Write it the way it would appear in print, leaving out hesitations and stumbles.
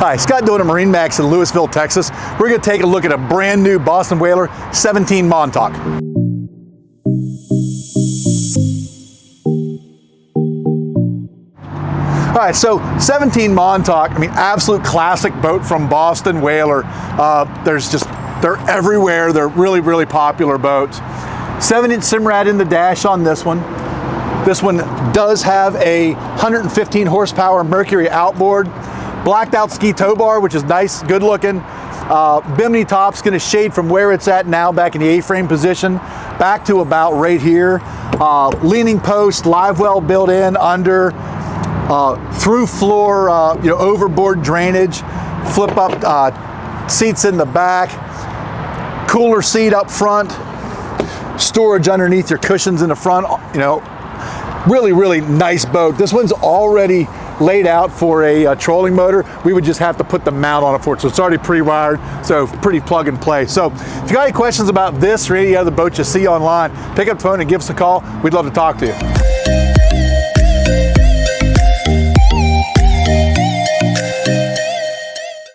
Hi, Scott doing at MarineMax in Lewisville, Texas. We're going to take a look at a brand new Boston Whaler 17 Montauk. All right, so 17 Montauk, I mean, absolute classic boat from Boston Whaler. They're everywhere. They're really, really popular boats. 7-inch Simrad in the dash on this one. This one does have a 115 horsepower Mercury outboard. Blacked out ski tow bar, which is nice, good looking. Bimini top's gonna shade from where it's at now, back in the A-frame position, back to about right here. Leaning post, live well built in under, through floor, overboard drainage, flip up seats in the back, cooler seat up front, storage underneath your cushions in the front, really, really nice boat. This one's already laid out for a trolling motor. We would just have to put the mount on it for it. So it's already pre-wired, so pretty plug and play. So if you got any questions about this or any other boat you see online, pick up the phone and give us a call. We'd love to talk to you.